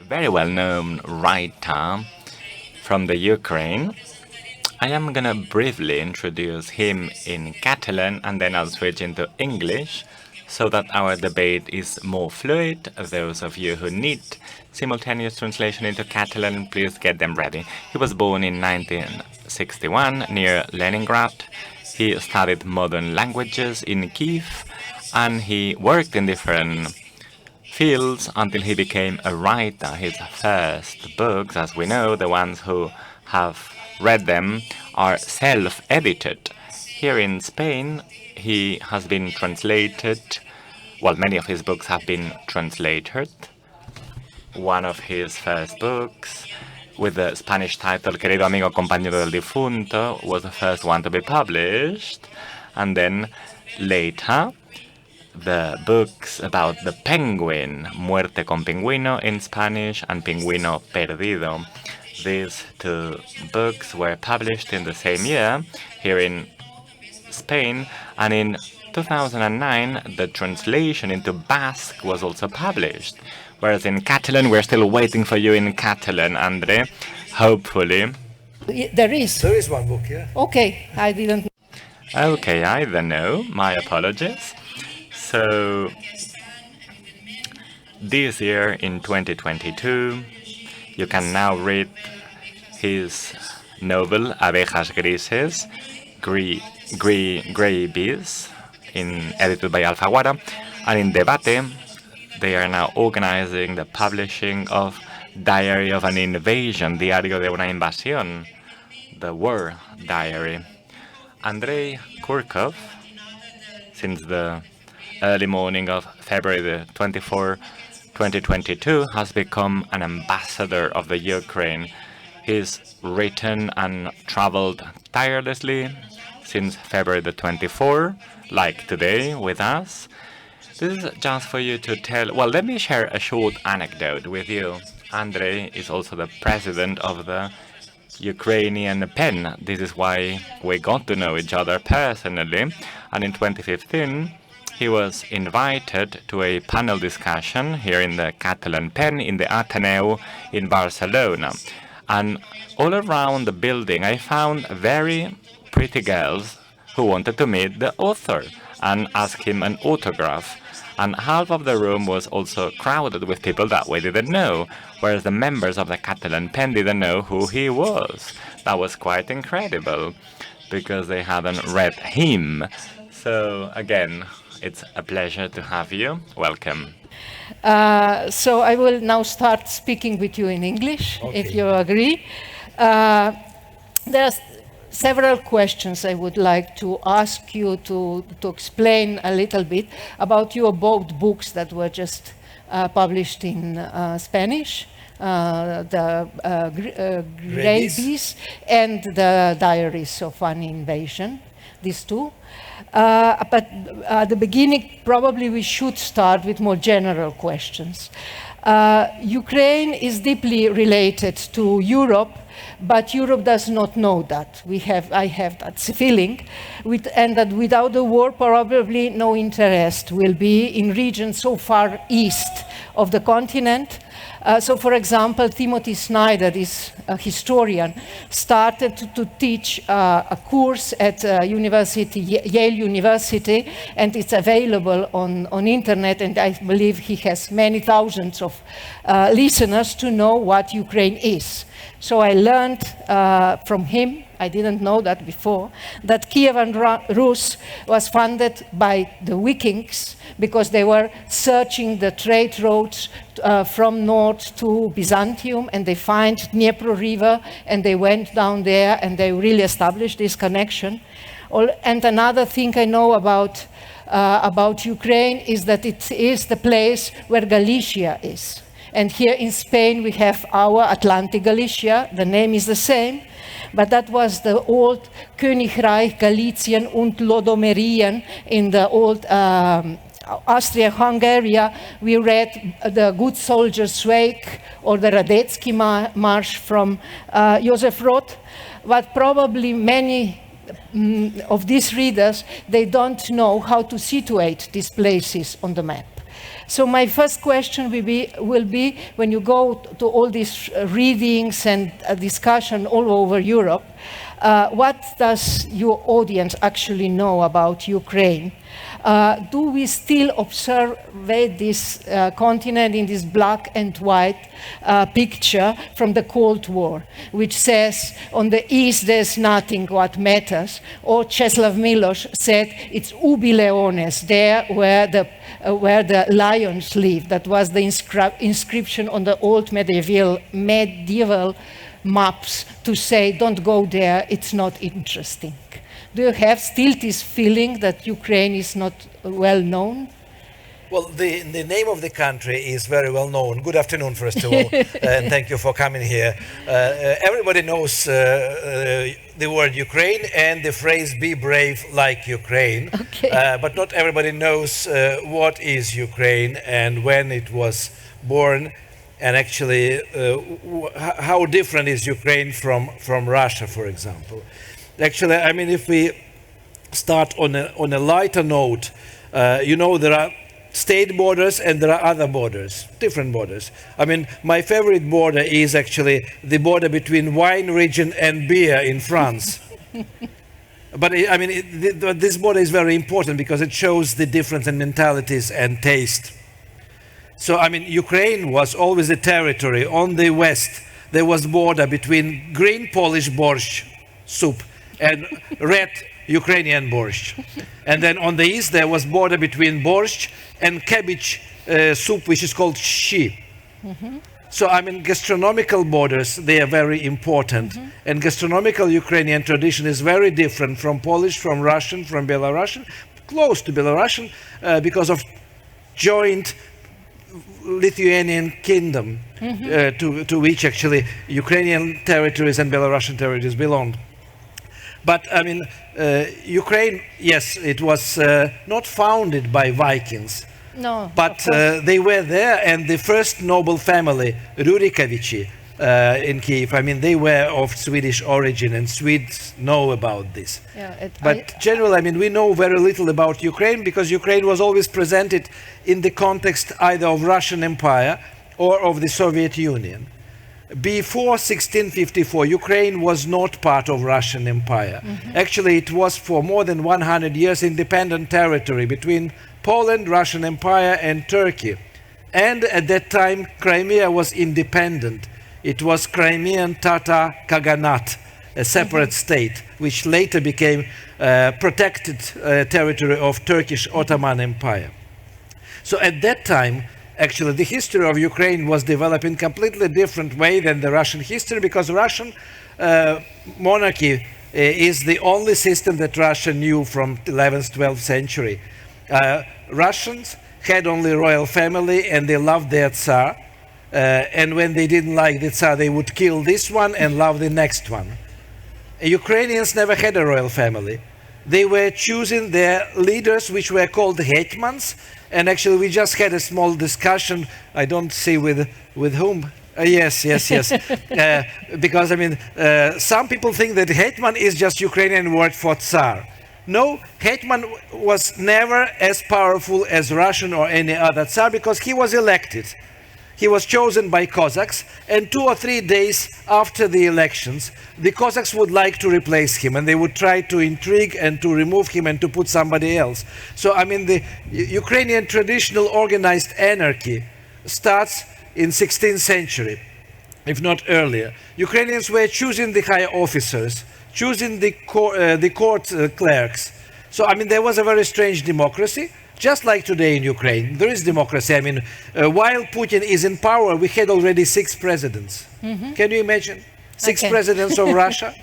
very well-known writer from the Ukraine. I am going to briefly introduce him in Catalan, and then I'll switch into English so that our debate is more fluid. Those of you who need simultaneous translation into Catalan, please get them ready. He was born in 1961 near Leningrad. He studied modern languages in Kiev, and he worked in different fields until he became a writer. His first books, as we know, the ones who have read them, are self-edited. Here in Spain, he has been translated, well, many of his books have been translated. One of his first books, with the Spanish title Querido amigo compañero del difunto, was the first one to be published. And then later, the books about the penguin, Muerte con Pingüino in Spanish and Pingüino Perdido. These two books were published in the same year here in Spain, and in 2009 the translation into Basque was also published. Whereas in Catalan, we're still waiting for you in Catalan, Andrei, hopefully. There is one book, yeah. Okay, I didn't. Okay, I don't know. My apologies. So this year in 2022, you can now read his novel Abejas Grises, Grey Bees, edited by Alfaguara, and in Debate, they are now organizing the publishing of Diary of an Invasion, Diario de una Invasión, the war diary. Andrei Kurkov, since the early morning of February the 24th, 2022, has become an ambassador of the Ukraine. He's written and traveled tirelessly since February the 24th, like today with us. This is just for you to tell. Well, let me share a short anecdote with you. Andrei is also the president of the Ukrainian PEN. This is why we got to know each other personally. And in 2015, he was invited to a panel discussion here in the Catalan PEN in the Ateneu in Barcelona. And all around the building, I found very pretty girls who wanted to meet the author and ask him an autograph. And half of the room was also crowded with people that we didn't know, whereas the members of the Catalan PEN didn't know who he was. That was quite incredible, because they hadn't read him. So again, it's a pleasure to have you. Welcome. So I will now start speaking with you in English, okay, if you agree. There are several questions I would like to ask you to explain a little bit about your both books that were just published in Spanish, the Grey Bees and the Diaries of an Invasion, these two. But at the beginning, probably we should start with more general questions. Ukraine is deeply related to Europe, but Europe does not know that. I have that feeling, and that without the war, probably no interest will be in regions so far east of the continent. So, for example, Timothy Snyder, this historian, started to teach a course at Yale University, and it's available on internet, and I believe he has many thousands of listeners to know what Ukraine is. So I learned from him, I didn't know that before, that Kiev and Rus was funded by the Vikings because they were searching the trade roads from north to Byzantium, and they find Dnieper River, and they went down there and they really established this connection. And another thing I know about Ukraine is that it is the place where Galicia is. And here in Spain, we have our Atlantic Galicia. The name is the same, but that was the old Königreich Galician und Lodomerien in the old Austria-Hungary. We read the Good Soldier's Wake or the Radetzky March from Joseph Roth, but probably many of these readers, they don't know how to situate these places on the map. So my first question will be when you go to all these readings and discussion all over Europe, what does your audience actually know about Ukraine? Do we still observe this continent in this black and white picture from the Cold War, which says on the east there's nothing what matters, or Czeslaw Milosz said it's ubi leones, there where the lions live. That was the inscription on the old medieval maps to say, don't go there, it's not interesting. Do you have still this feeling that Ukraine is not well known? Well, the name of the country is very well known. Good afternoon, first of all, and thank you for coming here. Everybody knows the word Ukraine and the phrase "be brave like Ukraine," okay. But not everybody knows what is Ukraine and when it was born, and actually how different is Ukraine from Russia, for example. Actually, I mean, if we start on a lighter note, you know, there are state borders and there are other borders, different borders. I mean, my favorite border is actually the border between wine region and beer in France. But I mean, this border is very important because it shows the difference in mentalities and taste. So, I mean, Ukraine was always a territory. On the west, there was border between green Polish borscht soup and red Ukrainian borscht. And then on the east, there was border between borscht and cabbage soup, which is called shi. Mm-hmm. So, I mean, gastronomical borders, they are very important. Mm-hmm. And gastronomical Ukrainian tradition is very different from Polish, from Russian, from Belarusian, close to Belarusian, because of joint Lithuanian kingdom, mm-hmm. To which actually Ukrainian territories and Belarusian territories belong. But I mean, Ukraine, yes, it was not founded by Vikings. No, but they were there, and the first noble family, Rurikovici, in Kiev, I mean, they were of Swedish origin, and Swedes know about this. Yeah, but generally, I mean, we know very little about Ukraine because Ukraine was always presented in the context either of Russian Empire or of the Soviet Union. Before 1654, Ukraine was not part of Russian Empire. Mm-hmm. Actually, it was for more than 100 years independent territory between Poland, Russian Empire, and Turkey. And at that time, Crimea was independent. It was Crimean Tatar Khaganate, a separate mm-hmm. state, which later became protected territory of Turkish Ottoman Empire. So at that time, actually, the history of Ukraine was developed in a completely different way than the Russian history, because Russian monarchy is the only system that Russia knew from 11th, 12th century. Russians had only royal family and they loved their Tsar. And when they didn't like the Tsar, they would kill this one and love the next one. Ukrainians never had a royal family. They were choosing their leaders, which were called hetmans. And actually, we just had a small discussion. I don't see with whom. Yes. Because, I mean, some people think that hetman is just Ukrainian word for Tsar. No, hetman was never as powerful as Russian or any other Tsar because he was elected. He was chosen by Cossacks, and 2 or 3 days after the elections, the Cossacks would like to replace him, and they would try to intrigue and to remove him and to put somebody else. So, I mean, the Ukrainian traditional organized anarchy starts in 16th century, if not earlier. Ukrainians were choosing the higher officers, choosing the court clerks. So, I mean, there was a very strange democracy. Just like today in Ukraine, there is democracy. I mean, while Putin is in power, we had already 6 presidents. Mm-hmm. Can you imagine? 6 presidents of Russia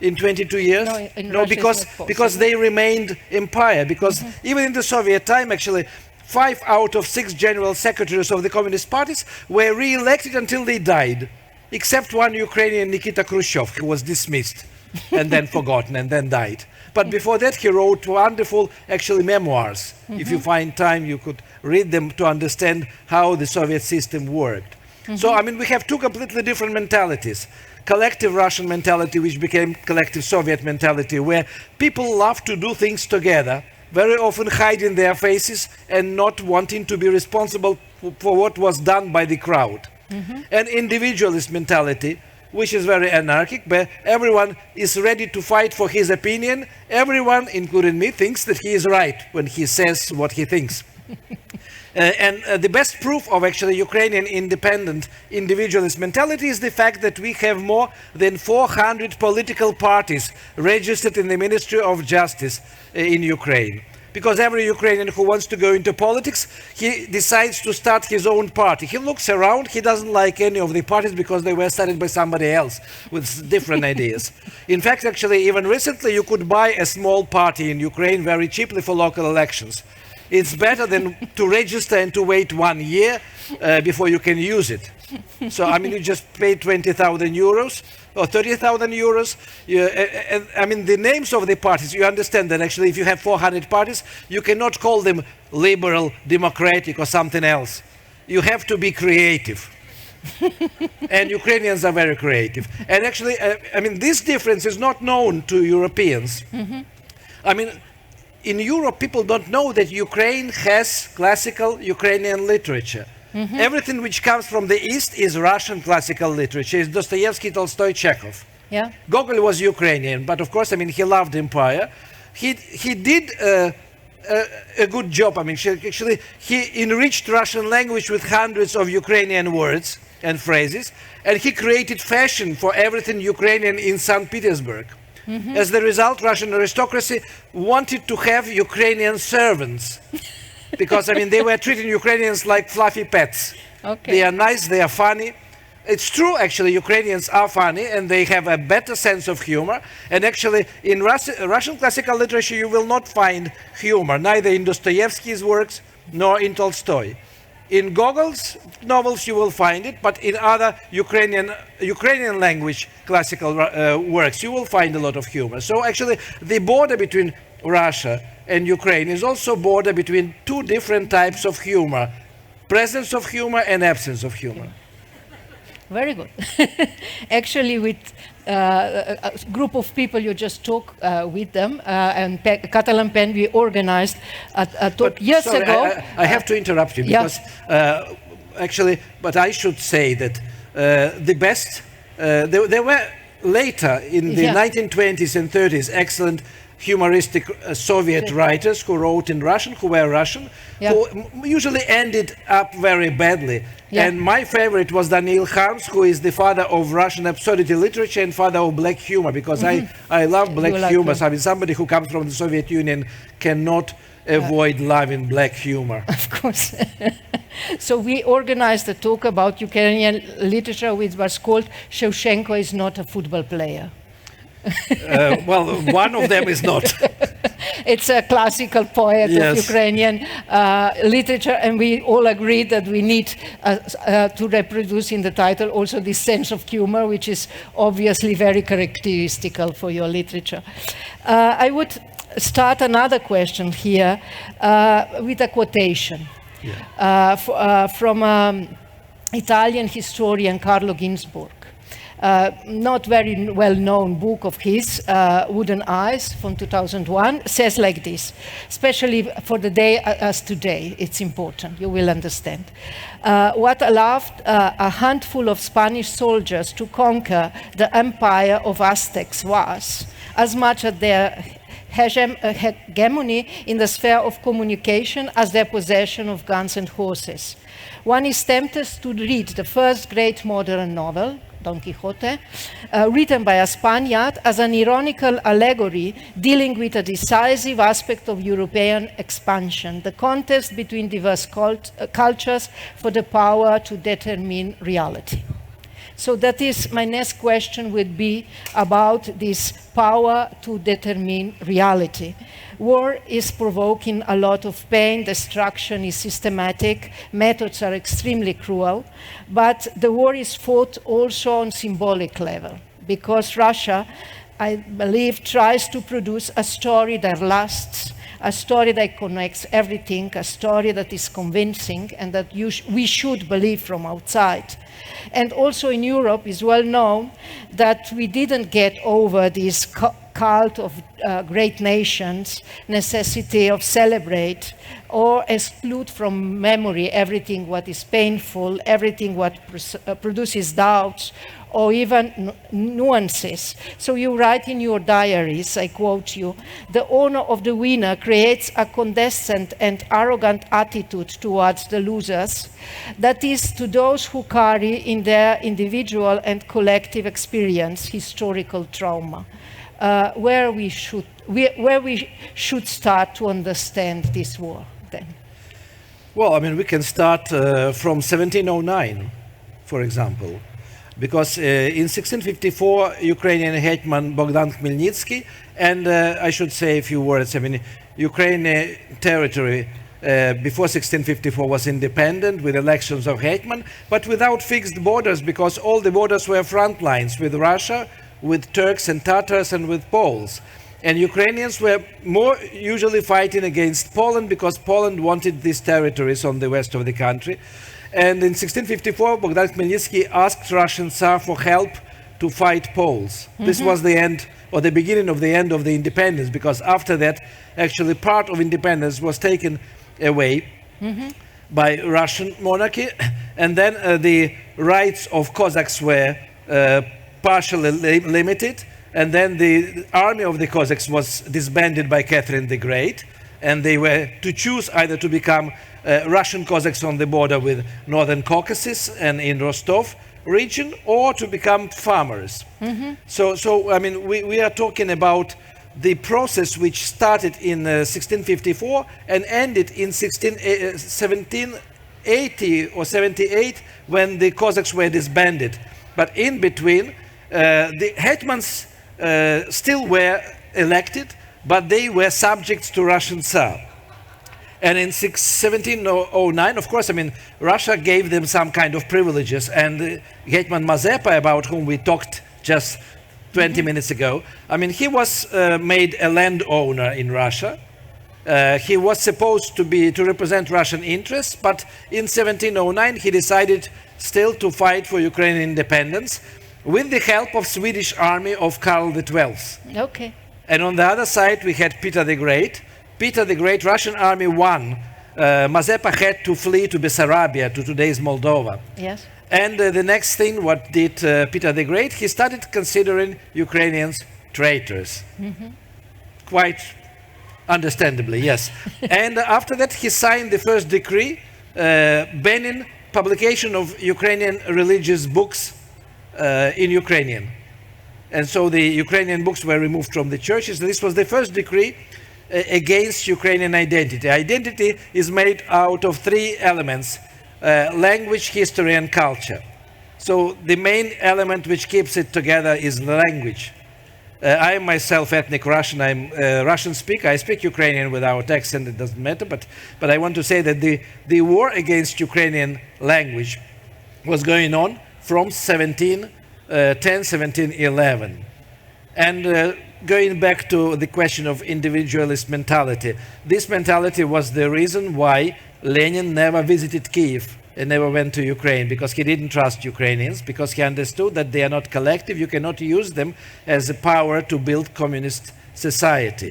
in 22 years? No, because they remained empire. Because mm-hmm. even in the Soviet time, actually, 5 out of 6 general secretaries of the Communist parties were re-elected until they died, except one Ukrainian, Nikita Khrushchev, who was dismissed and then forgotten and then died. But before that, he wrote wonderful, actually, memoirs. Mm-hmm. If you find time, you could read them to understand how the Soviet system worked. Mm-hmm. So, I mean, we have 2 completely different mentalities. Collective Russian mentality, which became collective Soviet mentality, where people love to do things together, very often hiding their faces and not wanting to be responsible for what was done by the crowd. An individualist mentality, which is very anarchic, but everyone is ready to fight for his opinion. Everyone, including me, thinks that he is right when he says what he thinks. The best proof of actually Ukrainian independent individualist mentality is the fact that we have more than 400 political parties registered in the Ministry of Justice in Ukraine. Because every Ukrainian who wants to go into politics, he decides to start his own party. He looks around, he doesn't like any of the parties because they were started by somebody else with different ideas. In fact, actually, even recently, you could buy a small party in Ukraine very cheaply for local elections. It's better than to register and to wait 1 year before you can use it. So, I mean, you just pay 20,000 euros or 30,000 euros. I mean, the names of the parties, you understand that actually if you have 400 parties, you cannot call them liberal, democratic or something else. You have to be creative. And Ukrainians are very creative. And actually, I mean, this difference is not known to Europeans. I mean, in Europe, people don't know that Ukraine has classical Ukrainian literature. Everything which comes from the East is Russian classical literature. It's Dostoevsky, Tolstoy, Chekhov. Yeah. Gogol was Ukrainian, but of course, I mean, he loved empire. He did a good job. I mean, actually, he enriched Russian language with hundreds of Ukrainian words and phrases, and he created fashion for everything Ukrainian in St. Petersburg. As the result, Russian aristocracy wanted to have Ukrainian servants. Because, I mean, they were treating Ukrainians like fluffy pets. They are nice, they are funny. It's true, actually, Ukrainians are funny and they have a better sense of humor. And actually, in Russian classical literature, you will not find humor, neither in Dostoevsky's works nor in Tolstoy. In Gogol's novels, you will find it, but in other Ukrainian language classical works, you will find a lot of humor. So actually, the border between Russia and Ukraine is also a border between two different types of humor: presence of humor and absence of humor. Very good. Actually, with a group of people, you just talk with them, and Catalan Pen, we organized a talk years ago. I have to interrupt you because actually, but I should say that the best, there were later in the 1920s and 30s excellent humoristic Soviet writers who wrote in Russian, who were Russian, who usually ended up very badly. And my favorite was Daniil Harms, who is the father of Russian absurdity literature and father of black humor, because I love black humor. So, I mean, somebody who comes from the Soviet Union cannot avoid loving black humor. Of course. So we organized a talk about Ukrainian literature, which was called "Shevchenko is not a football player." Well, one of them is not. It's a classical poet of Ukrainian literature, and we all agreed that we need to reproduce in the title also this sense of humor, which is obviously very characteristical for your literature. I would start another question here with a quotation from Italian historian Carlo Ginzburg. Not very well-known book of his, Wooden Eyes, from 2001, says like this, especially for the day as today, it's important, you will understand. What allowed a handful of Spanish soldiers to conquer the empire of Aztecs was, as much as their hegemony in the sphere of communication as their possession of guns and horses. One is tempted to read the first great modern novel, Don Quixote, written by a Spaniard, as an ironical allegory dealing with a decisive aspect of European expansion, the contest between diverse cultures for the power to determine reality. So that is, my next question would be about this power to determine reality. War is provoking a lot of pain, destruction is systematic, methods are extremely cruel, but the war is fought also on symbolic level, because Russia, I believe, tries to produce a story that lasts, a story that connects everything, a story that is convincing and that we should believe from outside. And also in Europe, it's well known that we didn't get over this cult of great nations, necessity of celebrate, or exclude from memory everything what is painful, everything what produces doubts, or even nuances. So you write in your diaries, I quote you, "The owner of the winner creates a condescending and arrogant attitude towards the losers, that is, to those who carry in their individual and collective experience historical trauma." Where we should start to understand this war then? Well, I mean, we can start from 1709, for example. Because in 1654, Ukrainian hetman Bogdan Khmelnytsky, and I should say a few words, I mean, Ukrainian territory before 1654 was independent with elections of hetman, but without fixed borders, because all the borders were front lines with Russia, with Turks and Tatars, and with Poles. And Ukrainians were more usually fighting against Poland because Poland wanted these territories on the west of the country. And in 1654, Bogdan Khmelnytsky asked Russian Tsar for help to fight Poles. This was the end, or the beginning of the end of the independence, because after that, actually part of independence was taken away by Russian monarchy, and then the rights of Cossacks were partially limited, and then the army of the Cossacks was disbanded by Catherine the Great, and they were to choose either to become Russian Cossacks on the border with Northern Caucasus and in Rostov region, or to become farmers. So I mean, we are talking about the process which started in 1654 and ended in 1780 or 78 when the Cossacks were disbanded. But in between, the hetmans still were elected, but they were subject to Russian Tsar. And in 1709, of course, I mean, Russia gave them some kind of privileges, and Hetman Mazepa, about whom we talked just 20 minutes ago, I mean, he was made a landowner in Russia. He was supposed to represent Russian interests, but in 1709 he decided still to fight for Ukrainian independence with the help of Swedish army of Karl XII. Okay. And on the other side we had Peter the Great. Peter the Great, Russian army won. Mazepa had to flee to Bessarabia, to today's Moldova. Yes. And the next thing, what did Peter the Great? He started considering Ukrainians traitors. Quite understandably, yes. And after that, he signed the first decree banning publication of Ukrainian religious books in Ukrainian. And so the Ukrainian books were removed from the churches. This was the first decree against Ukrainian identity. Identity is made out of three elements: language, history, and culture. So the main element which keeps it together is the language. I am myself ethnic Russian. I'm a Russian speaker. I speak Ukrainian without accent. It doesn't matter. But I want to say that the war against Ukrainian language was going on from 1710, 1711. And going back to the question of individualist mentality, this mentality was the reason why Lenin never visited Kiev and never went to Ukraine, because he didn't trust Ukrainians, because he understood that they are not collective. You cannot use them as a power to build communist society.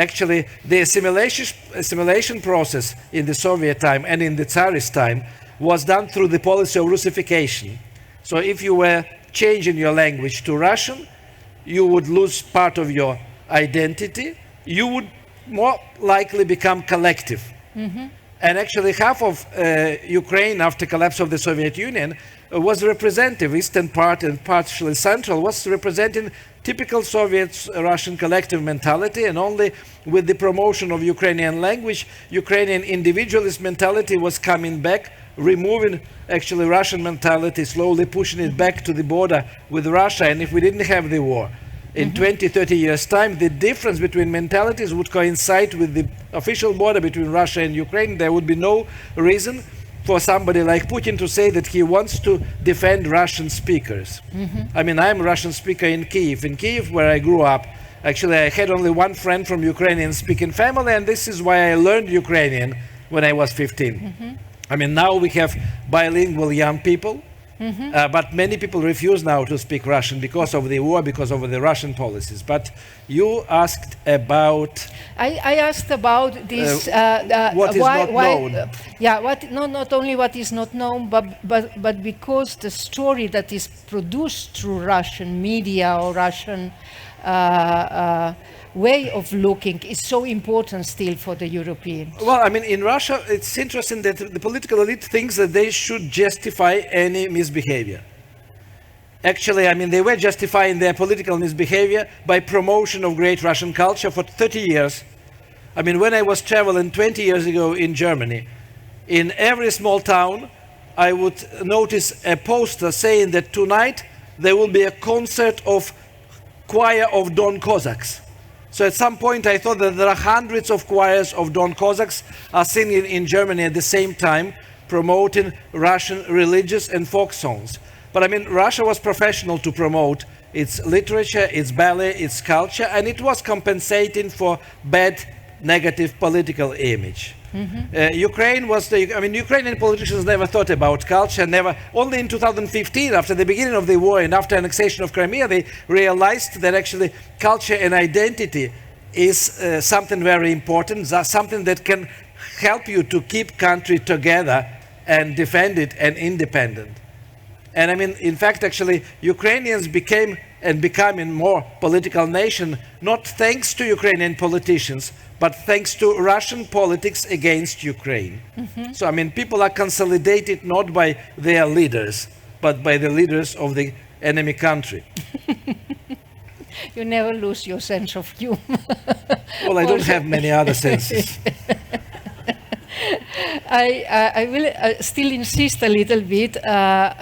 Actually, the assimilation process in the Soviet time and in the Tsarist time was done through the policy of Russification. So if you were changing your language to Russian, you would lose part of your identity. You would more likely become collective. And actually half of Ukraine after collapse of the Soviet Union was representative. Eastern part and partially central was representing typical Soviet Russian collective mentality, and only with the promotion of Ukrainian language, Ukrainian individualist mentality was coming back, removing actually Russian mentality, slowly pushing it back to the border with Russia. And if we didn't have the war, in 20, 30 years' time, the difference between mentalities would coincide with the official border between Russia and Ukraine. There would be no reason for somebody like Putin to say that he wants to defend Russian speakers. I mean, I'm a Russian speaker in Kiev. In Kiev, where I grew up, actually I had only one friend from Ukrainian-speaking family, and this is why I learned Ukrainian when I was 15. I mean, now we have bilingual young people But many people refuse now to speak Russian because of the war, because of the Russian policies. But you asked about... I asked about this... what is not known. Not only what is not known, but because the story that is produced through Russian media or Russian way of looking is so important still for the Europeans. Well, I mean, in Russia, it's interesting that the political elite thinks that they should justify any misbehavior. Actually, I mean, they were justifying their political misbehavior by promotion of great Russian culture for 30 years. I mean, when I was traveling 20 years ago in Germany, in every small town, I would notice a poster saying that tonight there will be a concert of choir of Don Cossacks. So at some point I thought that there are hundreds of choirs of Don Cossacks are singing in Germany at the same time, promoting Russian religious and folk songs. But I mean, Russia was professional to promote its literature, its ballet, its culture, and it was compensating for bad, negative political image. Ukraine was Ukrainian politicians never thought about culture, only in 2015, after the beginning of the war and after annexation of Crimea, they realized that actually culture and identity is something very important, something that can help you to keep country together and defend it and independent. And I mean, in fact, actually, Ukrainians became and becoming more political nation, not thanks to Ukrainian politicians, but thanks to Russian politics against Ukraine. So, I mean, people are consolidated not by their leaders, but by the leaders of the enemy country. You never lose your sense of humor. Well, I don't have many other senses. I will still insist a little bit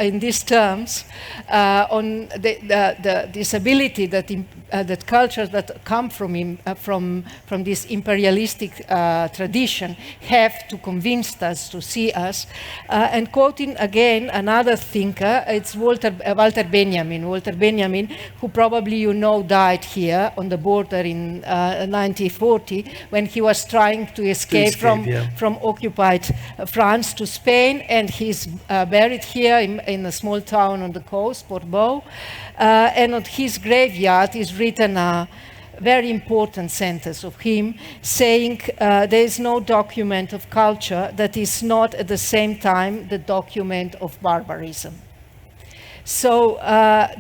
in these terms on the disability that cultures that come from this imperialistic tradition have to convince us to see us. And quoting again another thinker, it's Walter Benjamin, who probably you know died here on the border in 1940 when he was trying to escape from occupied France to Spain, and he's buried here in a small town on the coast, Portbou, and on his graveyard is written a very important sentence of him saying there is no document of culture that is not at the same time the document of barbarism. So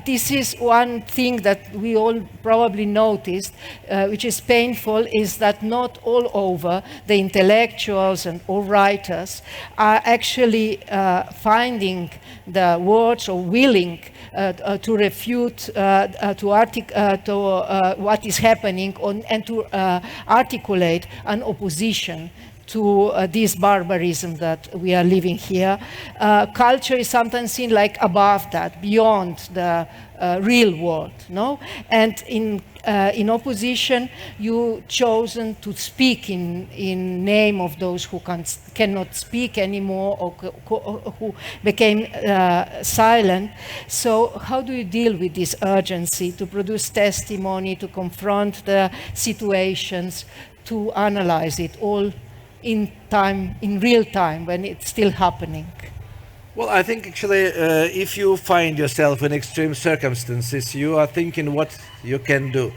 this is one thing that we all probably noticed, which is painful, is that not all over the intellectuals and all writers are actually finding the words or willing to refute, what is happening and to articulate an opposition to this barbarism that we are living here. Culture is sometimes seen like above that, beyond the real world, no? And in opposition, you chosen to speak in name of those who cannot speak anymore or who became silent. So how do you deal with this urgency to produce testimony, to confront the situations, to analyze it all in time, in real time, when it's still happening? Well, I think actually if you find yourself in extreme circumstances, you are thinking what you can do.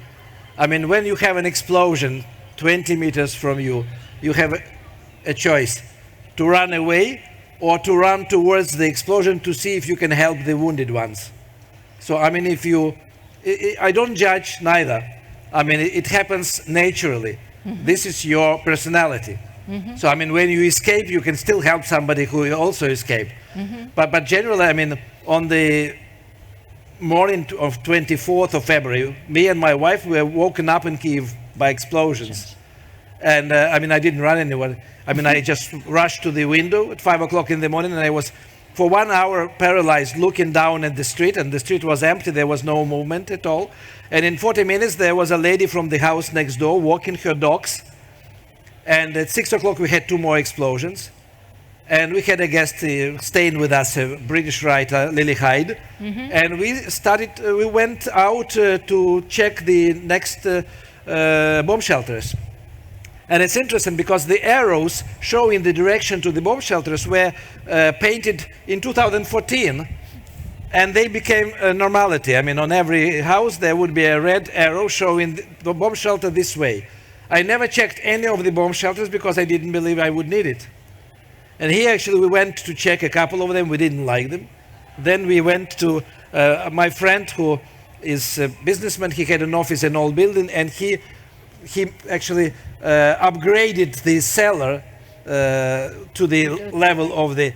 I mean, when you have an explosion 20 meters from you, you have a choice to run away or to run towards the explosion to see if you can help the wounded ones. So, I mean, I don't judge neither. I mean, it happens naturally. This is your personality. So, I mean, when you escape, you can still help somebody who also escaped. But generally, I mean, on the morning of 24th of February, me and my wife were woken up in Kiev by explosions. And I mean, I didn't run anywhere. I mean, I just rushed to the window at 5 o'clock in the morning, and I was for 1 hour paralyzed, looking down at the street, and the street was empty. There was no movement at all. And in 40 minutes, there was a lady from the house next door walking her dogs. And at 6 o'clock, we had 2 more explosions. And we had a guest staying with us, a British writer, Lily Hyde. And we went out to check the next bomb shelters. And it's interesting because the arrows showing the direction to the bomb shelters were painted in 2014. And they became a normality. I mean, on every house there would be a red arrow showing the bomb shelter this way. I never checked any of the bomb shelters because I didn't believe I would need it. And here actually we went to check a couple of them, we didn't like them. Then we went to my friend who is a businessman, he had an office in an old building, and he actually upgraded the cellar to the level of the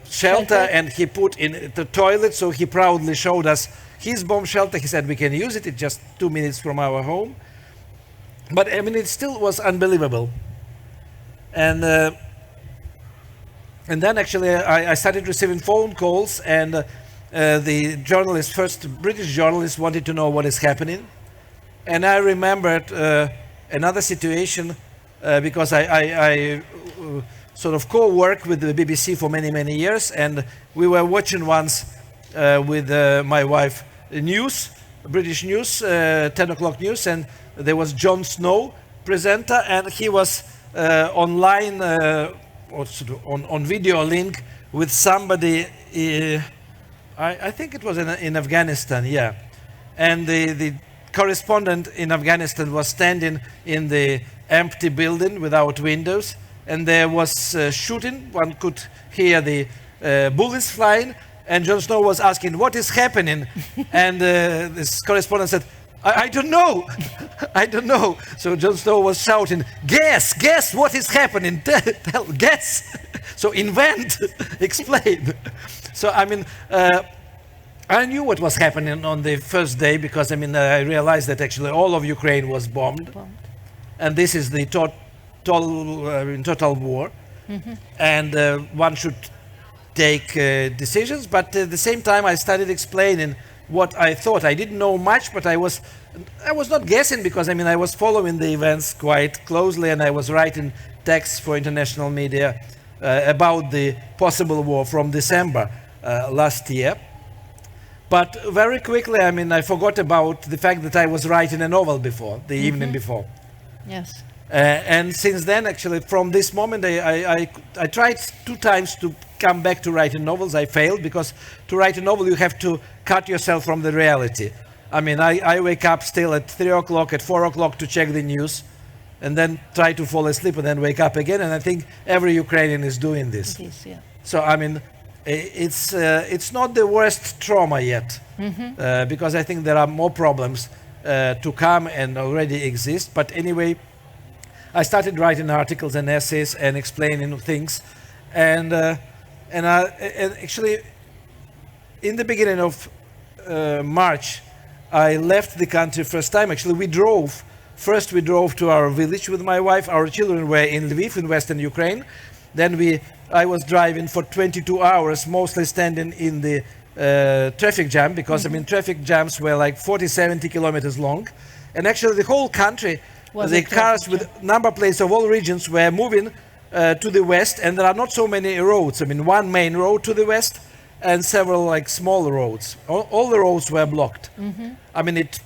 shelter, and he put in the toilet, so he proudly showed us his bomb shelter. He said we can use it, it's just 2 minutes from our home. But I mean, it still was unbelievable. And then actually I started receiving phone calls, and the journalist, first British journalist, wanted to know what is happening. And I remembered another situation because I sort of co-work with the BBC for many, many years, and we were watching once with my wife news, British news, 10 o'clock news, and there was Jon Snow, presenter, and he was online, on video link with somebody, I think it was in Afghanistan, yeah. And the correspondent in Afghanistan was standing in the empty building without windows, and there was shooting. One could hear the bullets flying, and Jon Snow was asking, what is happening? And this correspondent said, I don't know, I don't know. So Jon Snow was shouting, guess what is happening, guess. So invent, explain. So I mean, I knew what was happening on the first day because I mean, I realized that actually all of Ukraine was bombed. And this is the total war. Mm-hmm. And one should take decisions, but at the same time I started explaining what I thought. I didn't know much, but I was not guessing because I mean I was following the events quite closely, and I was writing texts for international media about the possible war from December last year. But very quickly, I mean, I forgot about the fact that I was writing a novel before, the evening before. Yes. And since then, actually, from this moment, I tried 2 times to come back to writing novels. I failed because to write a novel, you have to cut yourself from the reality. I mean, I wake up still at 3 o'clock, at 4 o'clock to check the news, and then try to fall asleep and then wake up again. And I think every Ukrainian is doing this. It is, yeah. So, I mean, it's not the worst trauma yet, because I think there are more problems to come and already exist. But anyway, I started writing articles and essays and explaining things, and actually, in the beginning of March, I left the country first time. Actually, we drove to our village with my wife. Our children were in Lviv, in Western Ukraine. Then I was driving for 22 hours, mostly standing in the traffic jam, because I mean, traffic jams were like 40-70 kilometers long. And actually the whole country, the cars with number plates of all regions were moving to the west, and there are not so many roads. I mean, one main road to the west and several like small roads. All the roads were blocked. I mean, it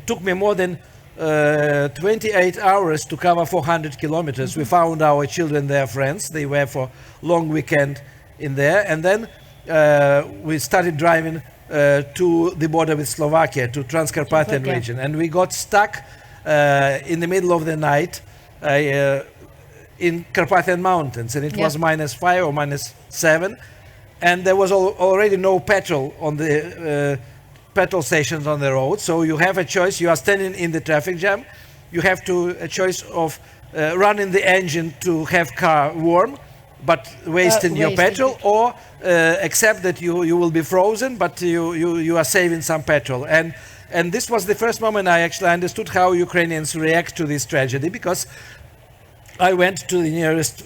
took me more than 28 hours to cover 400 kilometers. We found our children, their friends. They were for long weekend in there. And then we started driving to the border with Slovakia, to Transcarpathian region. And we got stuck in the middle of the night in Carpathian Mountains. And it was -5 or -7. And there was already no petrol on the petrol stations on the road. So you have a choice. You are standing in the traffic jam. You have a choice of running the engine to have car warm, but wasting your petrol, or accept that you will be frozen, but you are saving some petrol. And this was the first moment I actually understood how Ukrainians react to this tragedy, because I went to the nearest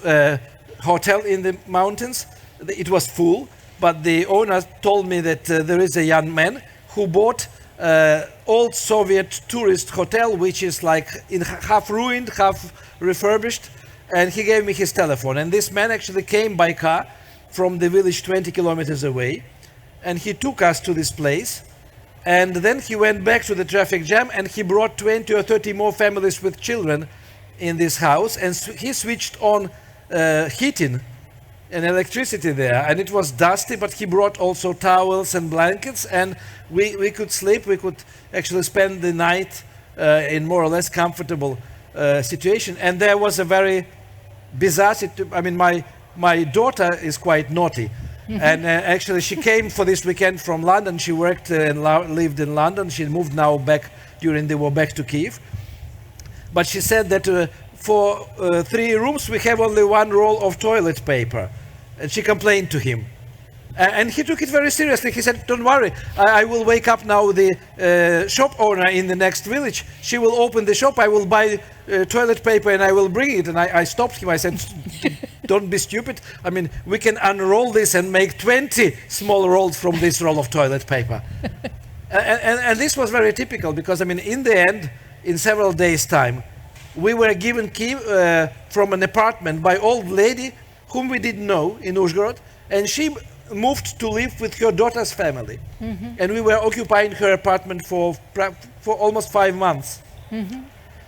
hotel in the mountains. It was full, but the owner told me that there is a young man who bought old Soviet tourist hotel, which is like half ruined, half refurbished, and he gave me his telephone. And this man actually came by car from the village 20 kilometers away, and he took us to this place. And then he went back to the traffic jam, and he brought 20 or 30 more families with children in this house, and he switched on heating and electricity there, and it was dusty, but he brought also towels and blankets, and we could sleep. We could actually spend the night in more or less comfortable situation. And there was a very bizarre situation. I mean, my daughter is quite naughty, and actually she came for this weekend from London. She worked and lived in London. She moved now back during the war back to Kiev. But she said that for 3 rooms we have only 1 roll of toilet paper. And she complained to him. And he took it very seriously. He said, don't worry, I will wake up now the shop owner in the next village. She will open the shop, I will buy toilet paper and I will bring it. And I stopped him. I said, don't be stupid. I mean, we can unroll this and make 20 small rolls from this roll of toilet paper. And this was very typical because, I mean, in the end, in several days' time, we were given key from an apartment by old lady whom we didn't know in Uzhhorod, and she moved to live with her daughter's family. And we were occupying her apartment for almost 5 months.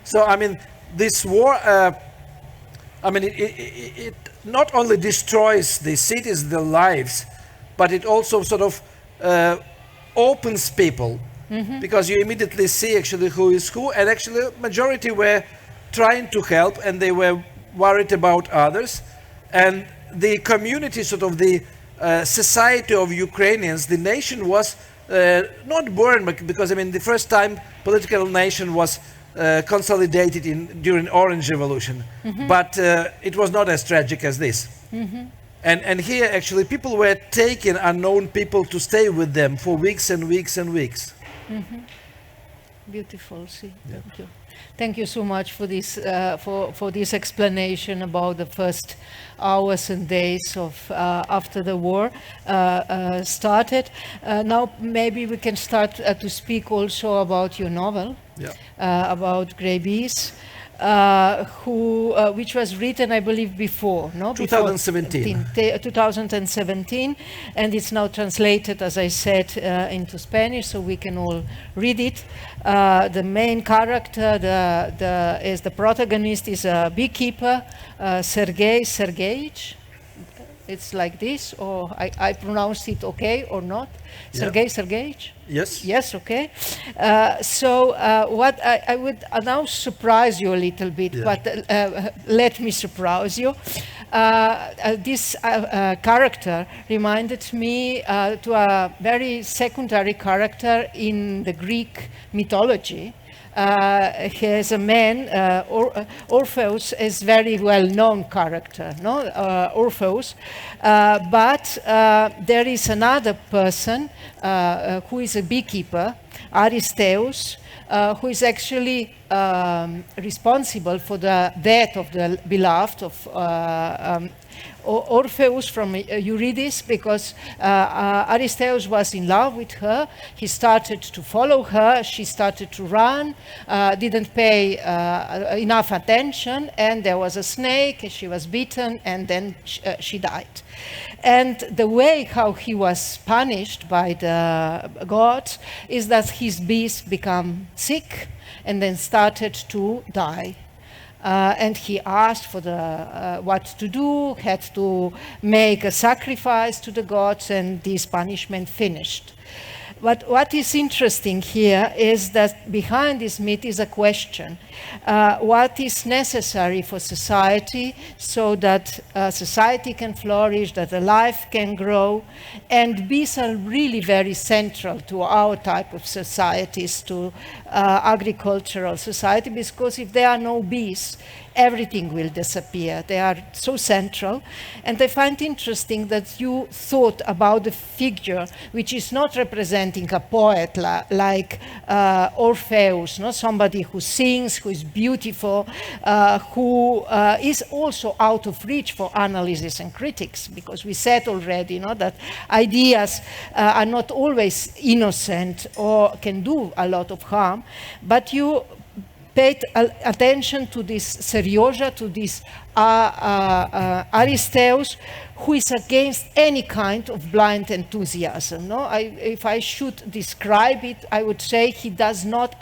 So, I mean, this war, I mean, it not only destroys the cities, the lives, but it also sort of opens people, because you immediately see actually who is who, and actually majority were trying to help and they were worried about others. And the community, sort of the society of Ukrainians, the nation was not born, because I mean the first time political nation was consolidated during Orange Revolution, but it was not as tragic as this. And here actually people were taking unknown people to stay with them for weeks and weeks and weeks. Beautiful, see. Yeah. Thank you. Thank you so much for this for this explanation about the first hours and days of after the war started. Now maybe we can start to speak also about your novel, about Grey Bees, which was written, I believe, before, no? 2017. 2017, and it's now translated, as I said, into Spanish, so we can all read it. The main character, the protagonist, is a beekeeper, Sergei Sergeyevich. It's like this, or I pronounced it okay or not? Sergei Sergeyevich? Yes. Yes, okay. So what I would now surprise you a little bit, but let me surprise you. This character reminded me to a very secondary character in the Greek mythology. He is a man, Orpheus is very well-known character, no? Orpheus, but there is another person who is a beekeeper, Aristeus, who is actually responsible for the death of the beloved of Orpheus from Eurydice, because Aristeus was in love with her. He started to follow her. She started to run, didn't pay enough attention, and there was a snake. She was bitten, and then she died. And the way how he was punished by the gods is that his bees become sick and then started to die. And he asked for what to do, had to make a sacrifice to the gods, and this punishment finished. But what is interesting here is that behind this myth is a question. What is necessary for society so that society can flourish, that a life can grow? And bees are really very central to our type of societies, to agricultural society, because if there are no bees, everything will disappear. They are so central. And I find interesting that you thought about the figure which is not representing a poet like Orpheus, not somebody who sings, who is beautiful, who is also out of reach for analysis and critics, because we said already, that ideas are not always innocent or can do a lot of harm, but you paid attention to this Serioja, to this Aristeus, who is against any kind of blind enthusiasm. No? If I should describe it, I would say he does not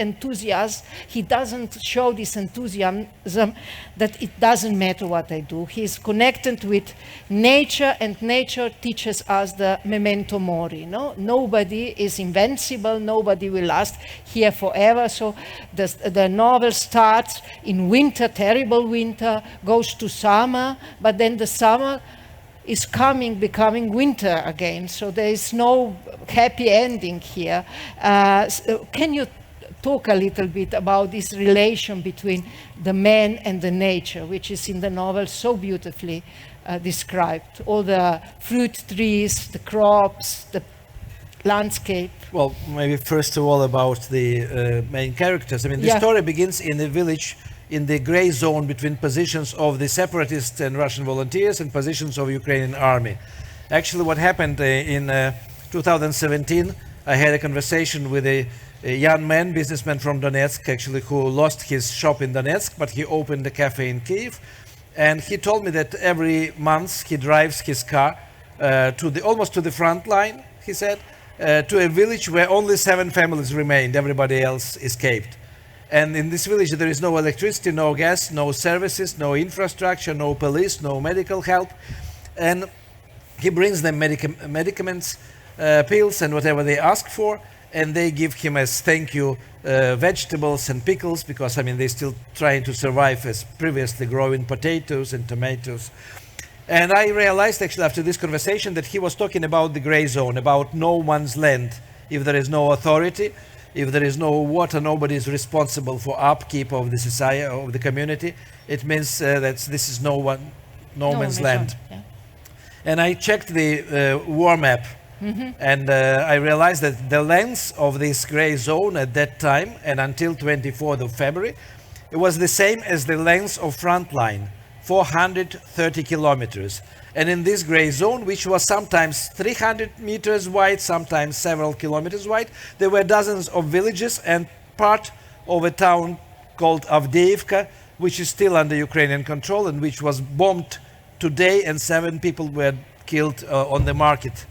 he doesn't show this enthusiasm that it doesn't matter what I do. He is connected with nature, and nature teaches us the memento mori. No? Nobody is invincible, nobody will last here forever. So the novel starts in winter, terrible winter, goes to summer, but then the summer is becoming winter again. So there is no happy ending here. Can you talk a little bit about this relation between the man and the nature, which is in the novel so beautifully described? All the fruit trees, the crops, the landscape. Well, maybe first of all about the main characters. I mean, the story begins in a village in the gray zone between positions of the separatists and Russian volunteers and positions of Ukrainian army. Actually, what happened in 2017, I had a conversation with a young man, businessman from Donetsk, actually, who lost his shop in Donetsk, but he opened a cafe in Kiev. And he told me that every month he drives his car almost to the front line, he said, to a village where only 7 families remained, everybody else escaped. And in this village there is no electricity, no gas, no services, no infrastructure, no police, no medical help. And he brings them medicaments, pills and whatever they ask for, and they give him as thank you vegetables and pickles, because I mean they're still trying to survive as previously growing potatoes and tomatoes. And I realized actually after this conversation that he was talking about the gray zone, about no one's land. If there is no authority, if there is no water, nobody is responsible for upkeep of the society, of the community. It means that this is no man's land. Yeah. And I checked the war map, and I realized that the length of this gray zone at that time and until 24th of February, it was the same as the length of front line, 430 kilometers. And in this gray zone, which was sometimes 300 meters wide, sometimes several kilometers wide, there were dozens of villages and part of a town called Avdiivka, which is still under Ukrainian control and which was bombed today, and 7 people were killed on the market.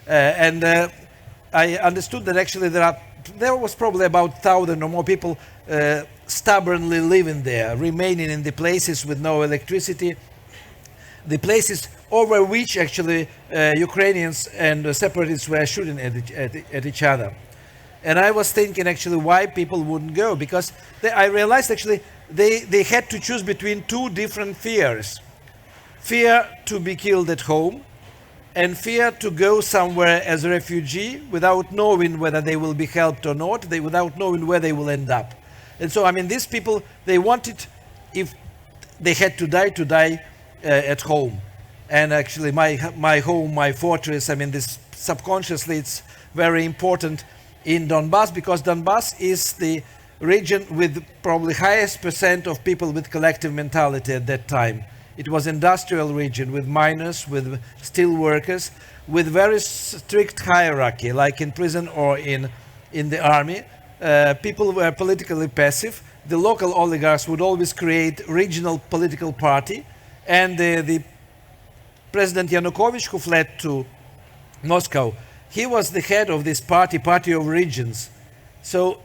I understood that actually there was probably about 1,000 or more people stubbornly living there, remaining in the places with no electricity, the places over which actually Ukrainians and separatists were shooting at each other. And I was thinking actually why people wouldn't go, because I realized actually they had to choose between 2 different fears. Fear to be killed at home, and fear to go somewhere as a refugee without knowing whether they will be helped or not, without knowing where they will end up. And so, I mean, these people, they wanted, if they had to die at home. And actually my home, my fortress, I mean, this subconsciously it's very important in Donbass, because Donbass is the region with probably highest percent of people with collective mentality at that time. It was industrial region with miners, with steel workers, with very strict hierarchy, like in prison or in the army. People were politically passive. The local oligarchs would always create regional political party, and the President Yanukovych, who fled to Moscow, he was the head of this party of regions. So,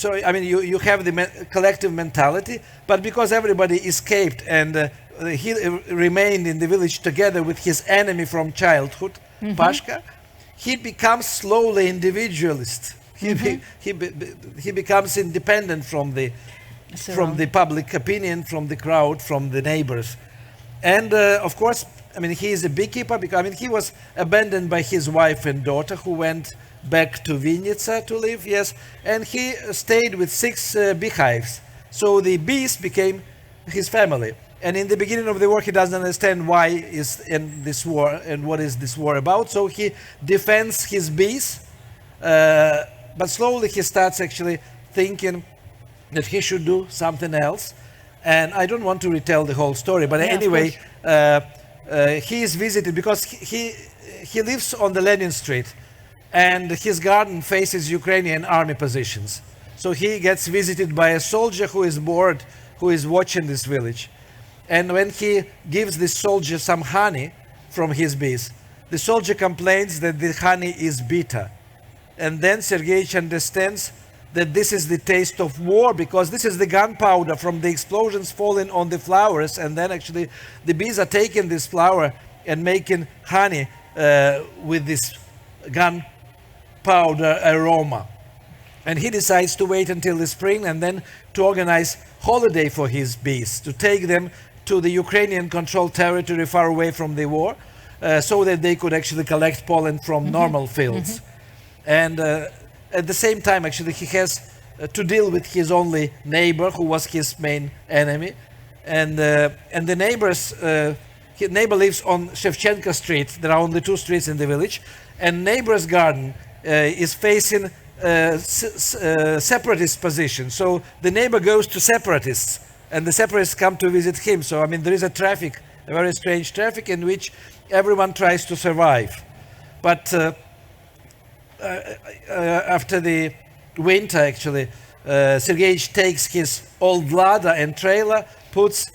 I mean, you have the collective mentality, but because everybody escaped and he remained in the village together with his enemy from childhood, Pashka, he becomes slowly individualist. He becomes independent from the public opinion, from the crowd, from the neighbors. And of course, I mean, he is a beekeeper, because I mean, he was abandoned by his wife and daughter, who went back to Vinnytsia to live, yes, and he stayed with 6 beehives. So the bees became his family. And in the beginning of the war, he doesn't understand why is in this war and what is this war about. So he defends his bees, but slowly he starts actually thinking that he should do something else. And I don't want to retell the whole story, but anyway, he is visited because he lives on the Lenin Street, and his garden faces Ukrainian army positions. So he gets visited by a soldier who is bored, who is watching this village. And when he gives this soldier some honey, from his bees. The soldier complains that the honey is bitter. And then Sergei understands that this is the taste of war, because this is the gunpowder from the explosions falling on the flowers, and then actually the bees are taking this flower and making honey with this gunpowder aroma. And he decides to wait until the spring and then to organize holiday for his bees, to take them to the Ukrainian controlled territory far away from the war, so that they could actually collect pollen from normal fields. And at the same time, actually, he has to deal with his only neighbor, who was his main enemy. And the his neighbor lives on Shevchenko Street. There are only 2 streets in the village. And neighbor's garden is facing separatist position. So the neighbor goes to separatists, and the separatists come to visit him. So, I mean, there is a very strange traffic in which everyone tries to survive. But after the winter, actually, Sergei takes his old Lada and trailer, puts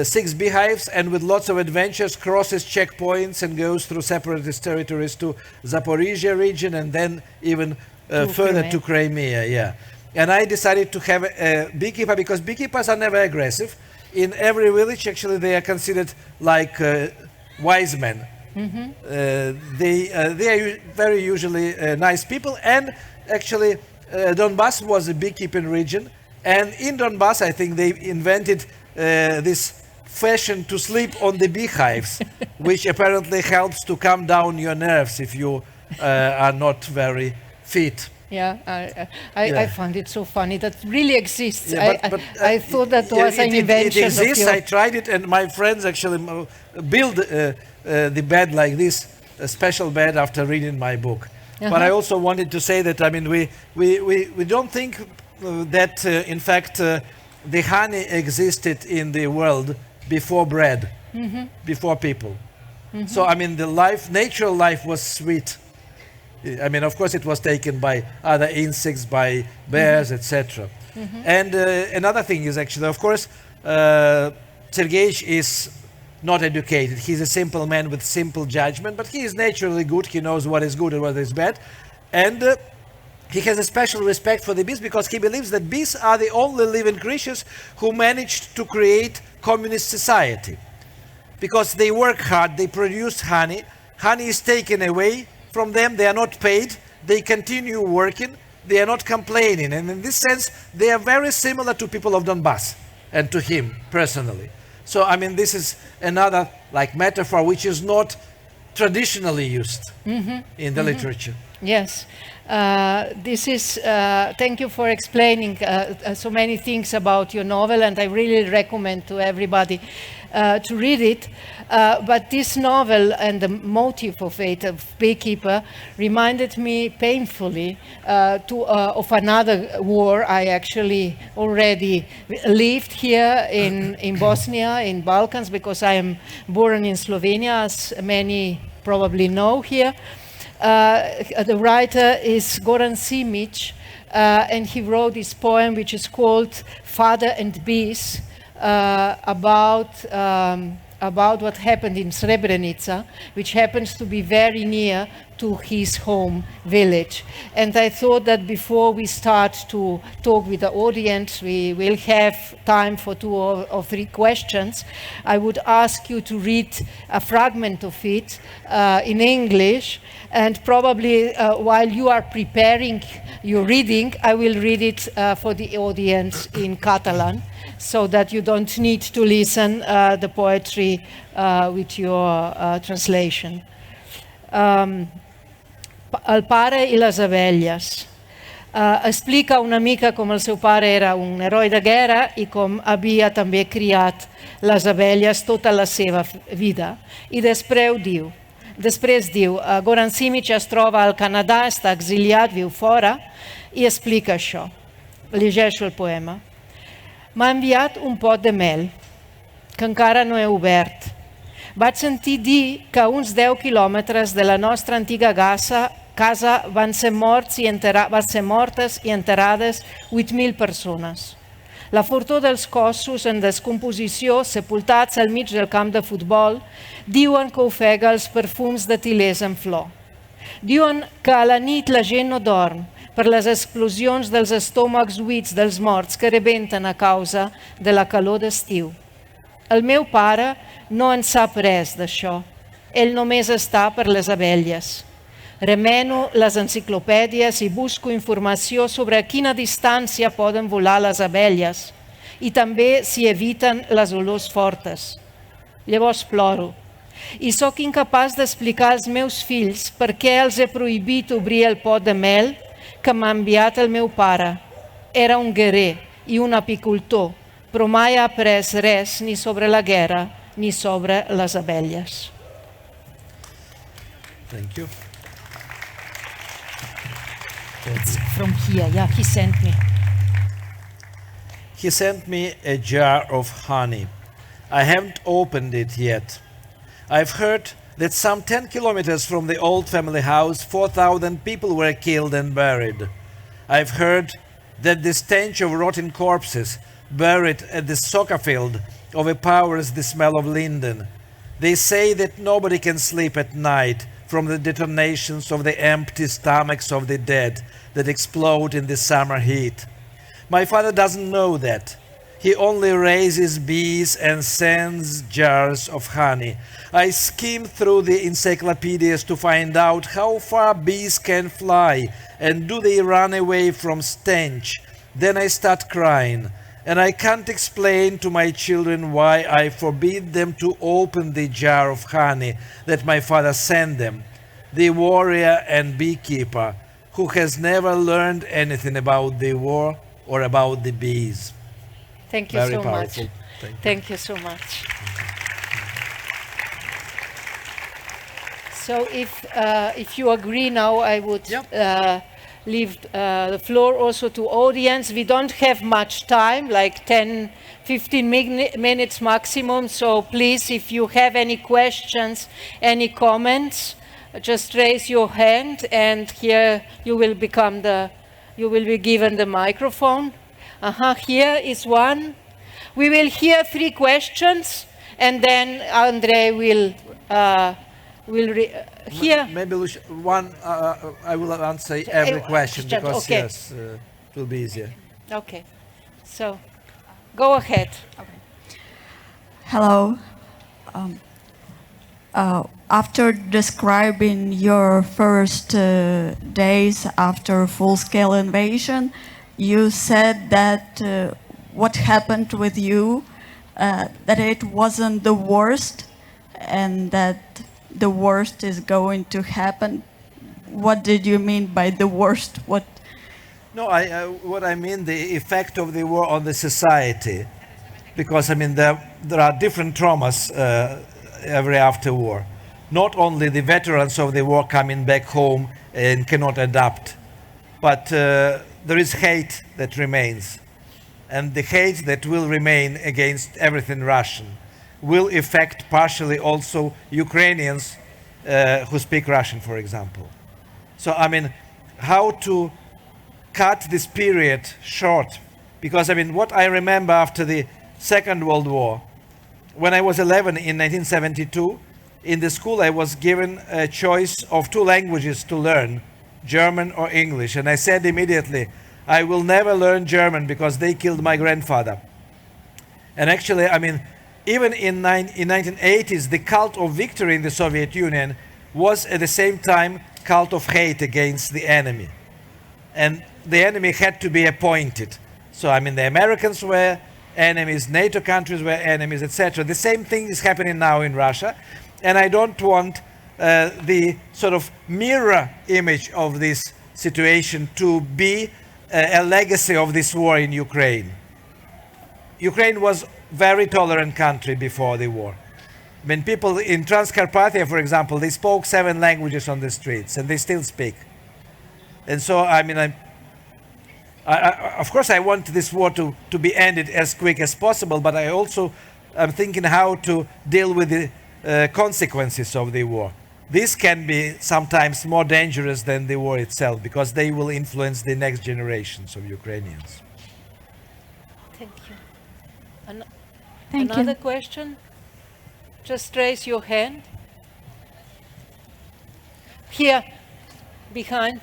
6 beehives, and with lots of adventures crosses checkpoints and goes through separatist territories to Zaporizhia region, and then even further to Crimea. Yeah. And I decided to have a beekeeper, because beekeepers are never aggressive. In every village, actually, they are considered like wise men. They are very usually nice people. And actually, Donbass was a beekeeping region. And in Donbass, I think they invented this fashion to sleep on the beehives, which apparently helps to calm down your nerves if you are not very fit. Yeah, I found it so funny. That really exists. Yeah, I thought that was an invention. It exists. I tried it, and my friends actually built the bed like this, a special bed, after reading my book. But I also wanted to say that, I mean, we don't think that in fact the honey existed in the world before bread, before people. So, I mean, the natural life was sweet. I mean, of course, it was taken by other insects, by bears, etc. And another thing is actually, of course, Sergei is not educated. He's a simple man with simple judgment, but he is naturally good. He knows what is good and what is bad. And he has a special respect for the bees, because he believes that bees are the only living creatures who managed to create communist society. Because they work hard, they produce honey. Honey is taken away from them, they are not paid, they continue working, they are not complaining. And in this sense, they are very similar to people of Donbass and to him personally. So, I mean, this is another metaphor which is not traditionally used in the literature. Yes. This is, thank you for explaining so many things about your novel, and I really recommend to everybody to read it. But this novel and the motive of it, of Beekeeper, reminded me painfully of another war. I actually already lived here in Bosnia, in Balkans, because I am born in Slovenia, as many probably know here. The writer is Goran Simic, and he wrote this poem which is called Father and Bees, about what happened in Srebrenica, which happens to be very near to his home village. And I thought that before we start to talk with the audience, we will have time for 2 or 3 questions. I would ask you to read a fragment of it in English, and probably while you are preparing your reading, I will read it for the audience in Catalan, so that you don't need to listen the poetry with your translation. El pare i les abelles. Explica una mica com el seu pare era un heroi de guerra i com havia també criat les abelles tota la seva vida. I després diu, Goran Simic es troba al Canadà, està exiliat, viu fora, i explica això. Llegeixo el poema. M'ha enviat un pot de mel, que encara no he obert. Vaig sentir dir que a uns 10 quilòmetres de la nostra antiga casa van ser mortes i enterades 8.000 persones. La fortor dels cossos en descomposició, sepultats al mig del camp de futbol, diuen que ofega els perfums de tilers en flor. Diuen que a la nit la gent no dorm per les explosions dels estómacs buits dels morts que rebenten a causa de la calor d'estiu. El meu pare no en sap res d'això. Ell només està per les abelles. Remeno les enciclopèdies i busco informació sobre a quina distància poden volar les abelles i també si eviten les olors fortes. Llavors ploro i sóc incapaç d'explicar als meus fills per què els he prohibit obrir el pot de mel que m'ha enviat el meu pare. Era un guerrer i un apicultor, però mai ha après res ni sobre la guerra ni sobre les abelles. Thank you. It's from here, yeah, he sent me. He sent me a jar of honey. I haven't opened it yet. I've heard that some 10 kilometers from the old family house, 4,000 people were killed and buried. I've heard that the stench of rotten corpses buried at the soccer field overpowers the smell of linden. They say that nobody can sleep at night from the detonations of the empty stomachs of the dead that explode in the summer heat. My father doesn't know that. He only raises bees and sends jars of honey. I skim through the encyclopedias to find out how far bees can fly and do they run away from stench. Then I start crying, and I can't explain to my children why I forbid them to open the jar of honey that my father sent them, the warrior and beekeeper who has never learned anything about the war or about the bees. Thank you so much. Thank you so much. So if you agree now, I would leave the floor also to audience. We don't have much time, like 10, 15 minutes maximum. So please, if you have any questions, any comments, just raise your hand, and here you will be given the microphone. Here is one. We will hear 3 questions, and then Andrei will hear. Maybe one. I will answer every question because okay. Yes, it will be easier. Okay, so go ahead. Okay. Hello. After describing your first days after full-scale invasion, you said that what happened with you, that it wasn't the worst and that the worst is going to happen. What did you mean by the worst? What? No, what I mean, the effect of the war on the society, because I mean there are different traumas every after war. Not only the veterans of the war coming back home and cannot adapt, but there is hate that remains. And the hate that will remain against everything Russian will affect partially also Ukrainians who speak Russian, for example. So, I mean, how to cut this period short? Because, I mean, what I remember after the Second World War, when I was 11 in 1972, in the school I was given a choice of 2 languages to learn, German or English. And I said immediately, I will never learn German because they killed my grandfather. And actually, I mean, even in 1980s, the cult of victory in the Soviet Union was at the same time cult of hate against the enemy. And the enemy had to be appointed. So, I mean, the Americans were enemies, NATO countries were enemies, etc. The same thing is happening now in Russia. And I don't want the sort of mirror image of this situation to be a legacy of this war in Ukraine. Ukraine was a very tolerant country before the war. When people in Transcarpathia, for example, they spoke 7 languages on the streets, and they still speak. And so, I mean, of course, I want this war to be ended as quick as possible, but I also am thinking how to deal with the consequences of the war. This can be sometimes more dangerous than the war itself because they will influence the next generations of Ukrainians. Thank you. Thank Another you. question? Just raise your hand. Here, behind.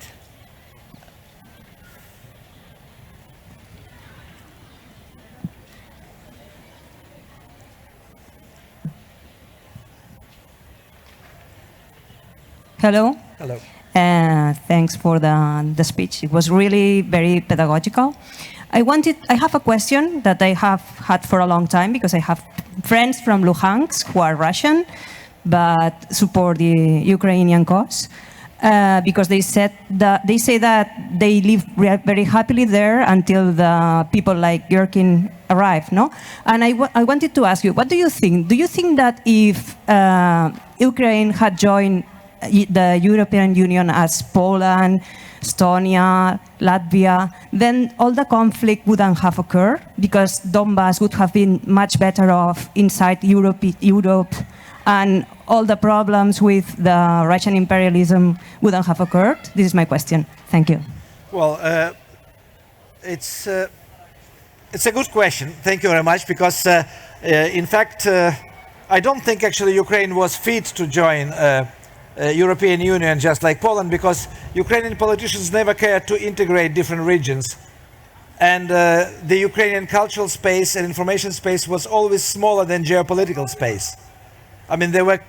Hello. Hello. Thanks for the speech. It was really very pedagogical. I have a question that I have had for a long time because I have friends from Luhansk who are Russian but support the Ukrainian cause because they say that they live very happily there until the people like Gherkin arrive, no? And I wanted to ask you, what do you think? Do you think that if Ukraine had joined the European Union as Poland, Estonia, Latvia, then all the conflict wouldn't have occurred because Donbass would have been much better off inside Europe and all the problems with the Russian imperialism wouldn't have occurred? This is my question. Thank you. Well, it's a good question. Thank you very much, because in fact, I don't think actually Ukraine was fit to join European Union just like Poland, because Ukrainian politicians never cared to integrate different regions. And the Ukrainian cultural space and information space was always smaller than geopolitical space. I mean, there were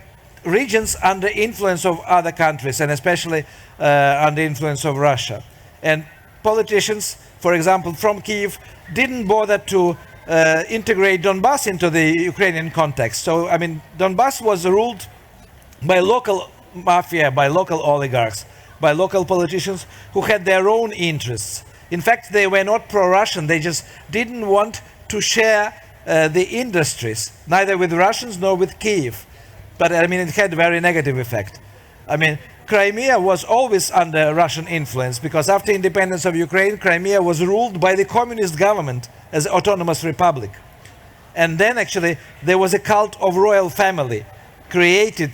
regions under influence of other countries, and especially under influence of Russia. And politicians, for example, from Kiev, didn't bother to integrate Donbass into the Ukrainian context. So, I mean, Donbass was ruled by local mafia, by local oligarchs, by local politicians who had their own interests. In fact, they were not pro-Russian. They just didn't want to share the industries, neither with Russians nor with Kiev. But I mean, it had a very negative effect. I mean, Crimea was always under Russian influence, because after independence of Ukraine, Crimea was ruled by the communist government as an autonomous republic. And then actually there was a cult of royal family created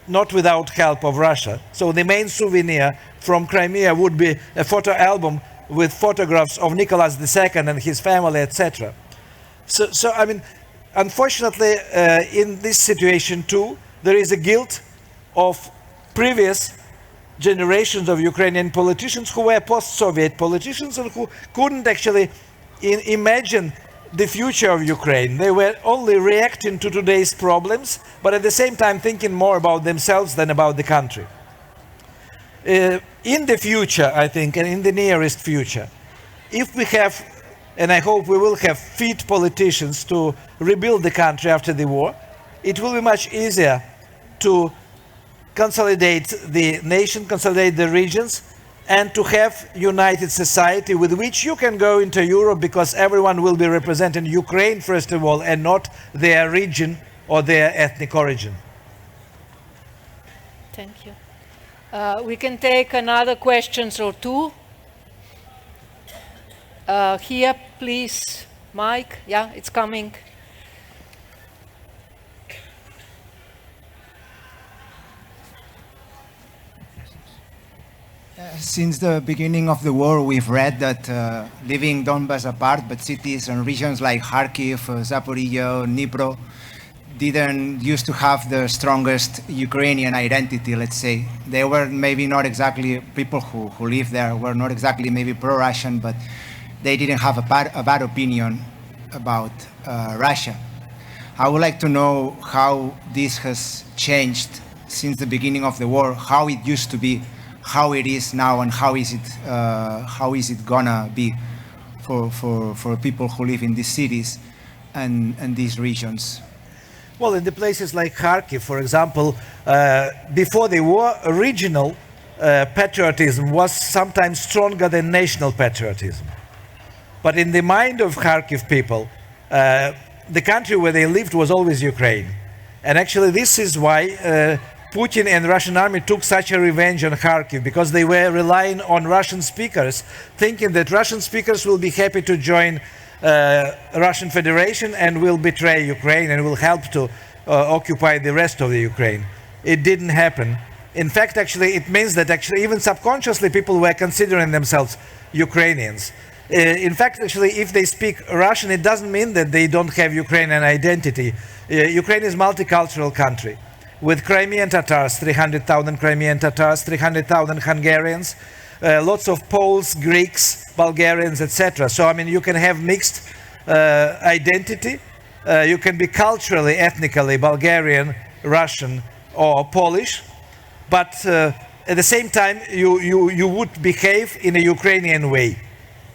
not without help of Russia. So the main souvenir from Crimea would be a photo album with photographs of Nicholas II and his family, etc. So I mean, unfortunately, in this situation too, there is a guilt of previous generations of Ukrainian politicians who were post-Soviet politicians and who couldn't actually imagine the future of Ukraine. They were only reacting to today's problems, but at the same time thinking more about themselves than about the country. In the future, I think, and in the nearest future, if we have, and I hope we will have, fit politicians to rebuild the country after the war, it will be much easier to consolidate the nation, consolidate the regions, and to have united society with which you can go into Europe, because everyone will be representing Ukraine, first of all, and not their region or their ethnic origin. Thank you. We can take another questions or two. Here, please, Mike. Yeah, it's coming. Since the beginning of the war, we've read that leaving Donbass apart, but cities and regions like Kharkiv, Zaporizhia, Dnipro didn't used to have the strongest Ukrainian identity, let's say. They were maybe not exactly, people who live there were not exactly maybe pro-Russian, but they didn't have a bad opinion about Russia. I would like to know how this has changed since the beginning of the war, how it used to be, how it is now, and how is it gonna be for people who live in these cities and these regions? Well, in the places like Kharkiv, for example, before the war, regional patriotism was sometimes stronger than national patriotism. But in the mind of Kharkiv people, the country where they lived was always Ukraine. And actually this is why Putin and the Russian army took such a revenge on Kharkiv, because they were relying on Russian speakers, thinking that Russian speakers will be happy to join Russian Federation and will betray Ukraine and will help to occupy the rest of the Ukraine. It didn't happen. In fact, actually, it means that actually even subconsciously people were considering themselves Ukrainians. In fact, actually, if they speak Russian, it doesn't mean that they don't have Ukrainian identity. Ukraine is a multicultural country with Crimean Tatars, 300,000 Crimean Tatars, 300,000 Hungarians, lots of Poles, Greeks, Bulgarians, etc. So, I mean, you can have mixed identity. You can be culturally, ethnically Bulgarian, Russian, or Polish, but at the same time, you would behave in a Ukrainian way.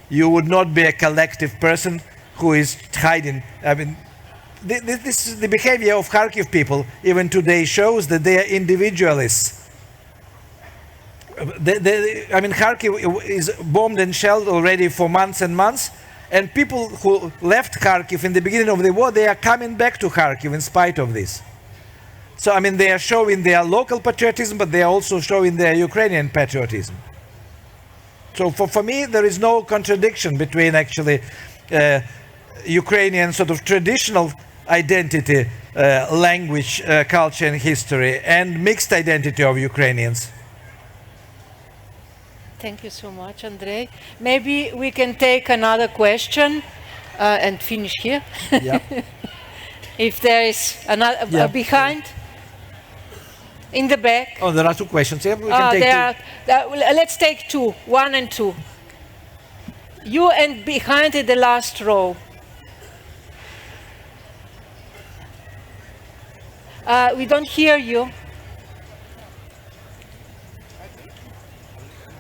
You would not be a collective person who is hiding. I mean, the behavior of Kharkiv people even today shows that they are individualists. I mean, Kharkiv is bombed and shelled already for months and months, and people who left Kharkiv in the beginning of the war, they are coming back to Kharkiv in spite of this. So, I mean, they are showing their local patriotism, but they are also showing their Ukrainian patriotism. So, for me, there is no contradiction between actually Ukrainian sort of traditional identity, language, culture, and history, and mixed identity of Ukrainians. Thank you so much, Andrei. Maybe we can take another question and finish here. Yeah. If there is another behind, in the back. Oh, there are two questions. Yeah, we can take two. Let's take two, 1 and 2. You and behind in the last row. We don't hear you.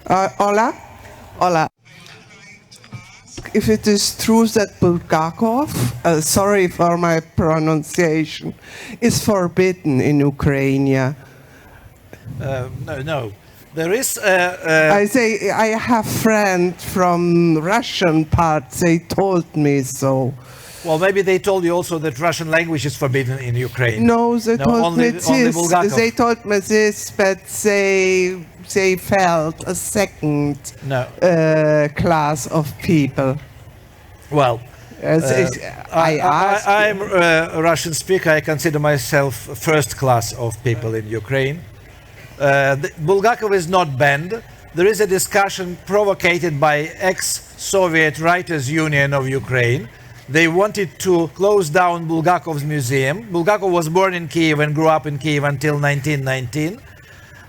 Hola. If it is true that Bulgakov, sorry for my pronunciation, is forbidden in Ukraine. No. There is... I have friends from Russian part, they told me so. Well, maybe they told you also that Russian language is forbidden in Ukraine. No, they told me this. They told me this, but they felt a second class of people. Well, I'm a Russian speaker. I consider myself first class of people in Ukraine. Bulgakov is not banned. There is a discussion provoked by ex-Soviet Writers' Union of Ukraine. They wanted to close down Bulgakov's museum. Bulgakov was born in Kiev and grew up in Kiev until 1919.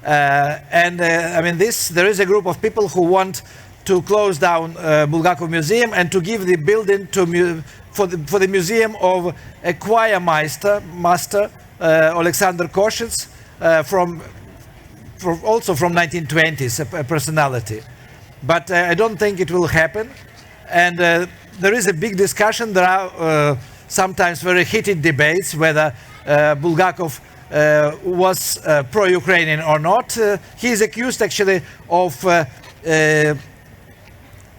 I mean, there is a group of people who want to close down Bulgakov Museum and to give the building for the museum of a choir master, Alexander Koshets, also from 1920s, a personality. But I don't think it will happen. And there is a big discussion. There are sometimes very heated debates whether Bulgakov was pro-Ukrainian or not. He is accused actually of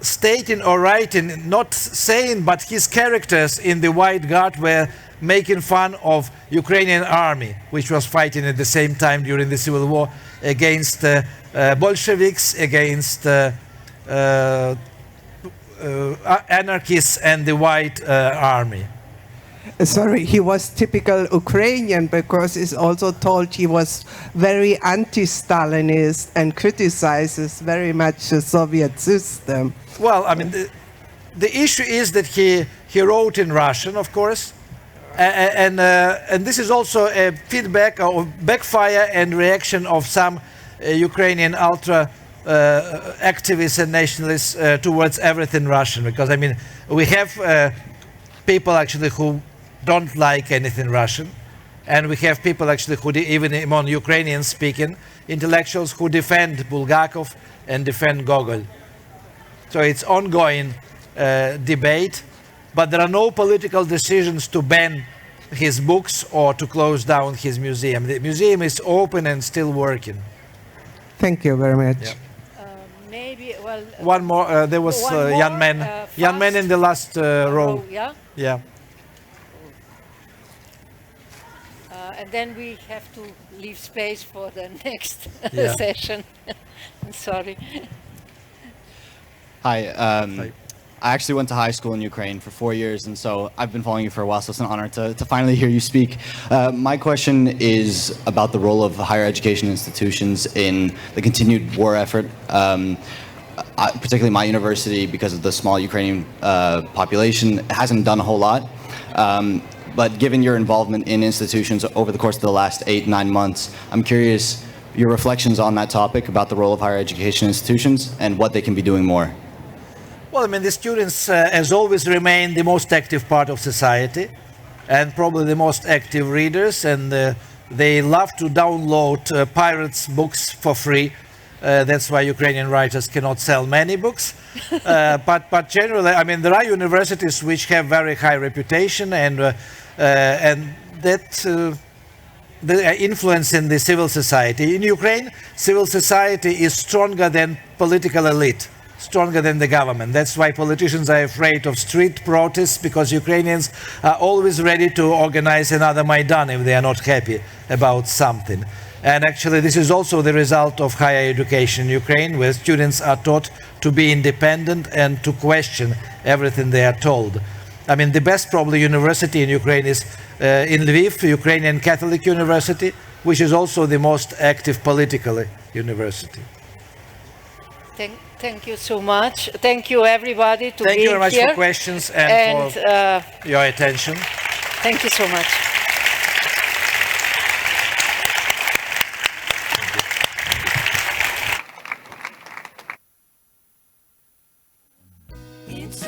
stating or writing, not saying, but his characters in the White Guard were making fun of Ukrainian army, which was fighting at the same time during the Civil War against Bolsheviks, against anarchists and the White Army. Sorry, he was typical Ukrainian because it's also told he was very anti-Stalinist and criticizes very much the Soviet system. Well, I mean, the issue is that he wrote in Russian, of course, and this is also a feedback or backfire and reaction of some Ukrainian ultra activists and nationalists towards everything Russian, because I mean, we have people actually who don't like anything Russian, and we have people actually who, even among Ukrainian speaking intellectuals, who defend Bulgakov and defend Gogol. So it's ongoing debate, but there are no political decisions to ban his books or to close down his museum. The museum is open and still working. Thank you very much. Yeah. Maybe, well... One more, there was young man. Young man in the last row. Yeah? Yeah. And then we have to leave space for the next session. Sorry. Hi. I actually went to high school in Ukraine for 4 years, and so I've been following you for a while, so it's an honor to finally hear you speak. My question is about the role of higher education institutions in the continued war effort. particularly my university, because of the small Ukrainian population, hasn't done a whole lot. But given your involvement in institutions over the course of the last 8-9 months, I'm curious your reflections on that topic about the role of higher education institutions and what they can be doing more. Well, I mean, the students, as always, remain the most active part of society and probably the most active readers, and they love to download pirates' books for free. That's why Ukrainian writers cannot sell many books. But generally, I mean, there are universities which have very high reputation, and that the influence in the civil society. In Ukraine, civil society is stronger than political elite, stronger than the government. That's why politicians are afraid of street protests, because Ukrainians are always ready to organize another Maidan if they are not happy about something. And actually, this is also the result of higher education in Ukraine, where students are taught to be independent and to question everything they are told. I mean, the best probably university in Ukraine is in Lviv, Ukrainian Catholic University, which is also the most active politically university. Thank you so much. Thank you, everybody, to Thank being you very much here. for questions and for your attention. Thank you so much. It's